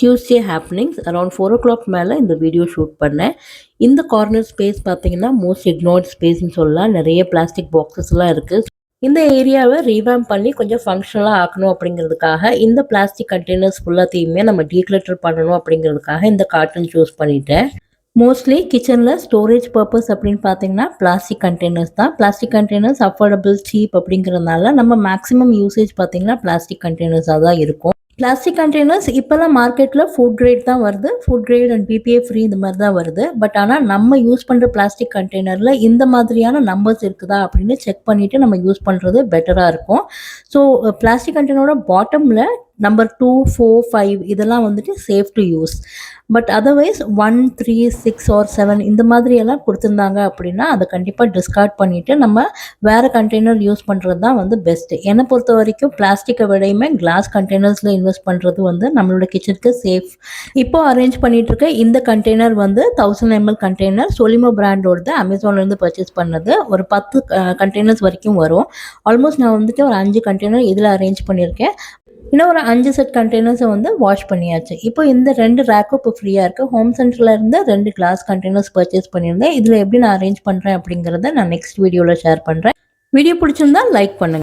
Tuesday happenings around 4 o'clock மேலே இந்த video shoot பண்ணேன். இந்த கார்னர் ஸ்பேஸ் பார்த்தீங்கன்னா மோஸ்ட் இக்னோர்ட் ஸ்பேஸ்ன்னு சொல்லலாம். நிறைய பிளாஸ்டிக் பாக்ஸஸ்லாம் இருக்குது. இந்த ஏரியாவை ரீவேம் பண்ணி கொஞ்சம் ஃபங்க்ஷனலாக ஆக்கணும் அப்படிங்கிறதுக்காக இந்த பிளாஸ்டிக் கண்டெய்னர்ஸ் ஃபுல்லாத்தையுமே நம்ம டீக்ளட்டர் பண்ணணும் அப்படிங்கிறதுக்காக இந்த கார்டன் சூஸ் பண்ணிட்டேன். மோஸ்ட்லி கிச்சனில் ஸ்டோரேஜ் பர்பஸ் அப்படின்னு பார்த்தீங்கன்னா பிளாஸ்டிக் கண்டெய்னர்ஸ் தான். பிளாஸ்டிக் கண்டெய்னர்ஸ் அஃபோர்டபுள், சீப் அப்படிங்கிறதுனால நம்ம மேக்ஸிமம் யூசேஜ் பார்த்தீங்கன்னா பிளாஸ்டிக் கண்டெய்னர்ஸாக தான் இருக்கும். பிளாஸ்டிக் கண்டெய்னர்ஸ் இப்போல்லாம் மார்க்கெட்டில் ஃபுட் கிரேட் தான் வருது. Food grade and BBA free இந்த மாதிரி தான் வருது. பட் ஆனால் நம்ம யூஸ் பண்ணுற பிளாஸ்டிக் கண்டெய்னரில் இந்த மாதிரியான நம்பர்ஸ் இருக்குதா அப்படின்னு செக் பண்ணிவிட்டு நம்ம யூஸ் பண்ணுறது பெட்டராக இருக்கும். ஸோ பிளாஸ்டிக் கண்டெய்னரோட பாட்டமில் நம்பர் 2, 4, 5 இதெல்லாம் வந்துட்டு safe to use. But otherwise 1, 3, 6 or 7 இந்த மாதிரியெல்லாம் கொடுத்துருந்தாங்க அப்படின்னா அதை கண்டிப்பாக டிஸ்கார்ட் பண்ணிவிட்டு நம்ம வேறு கண்டெய்னர் யூஸ் பண்ணுறது தான் வந்து பெஸ்ட்டு. என்னை பொறுத்த வரைக்கும் பிளாஸ்டிக்கை விடையுமே கிளாஸ் கண்டெய்னர்ஸில் இன்வெஸ்ட் பண்ணுறது வந்து நம்மளோட கிச்சனுக்கு சேஃப். இப்போ அரேஞ்ச் பண்ணிகிட்ருக்க இந்த கண்டெய்னர் வந்து 1000 ml கண்டெய்னர். சொலிமோ பிராண்டோடது, அமேசான்லேருந்து பர்ச்சேஸ் பண்ணது. ஒரு 10 கண்டெய்னர்ஸ் வரைக்கும் வரும். ஆல்மோஸ்ட் நான் வந்துட்டு ஒரு 5 கண்டெய்னர் இதில் அரேஞ்ச் பண்ணியிருக்கேன். இன்னும் ஒரு 5 செட் கண்டெய்னர்ஸை வந்து வாஷ் பண்ணியாச்சு. இப்போ இந்த 2 ரேக்கும் இப்போ ஃப்ரீயாக இருக்குது. ஹோம் சென்டரில் இருந்து 2 கிளாஸ் கண்டெய்னர்ஸ் பர்ச்சேஸ் பண்ணியிருந்தேன். இதில் எப்படி நான் அரேஞ்ச் பண்ணுறேன் அப்படிங்கிறத நான் நெக்ஸ்ட் வீடியோவில் ஷேர் பண்ணுறேன். வீடியோ பிடிச்சிருந்தா லைக் பண்ணுங்கள்.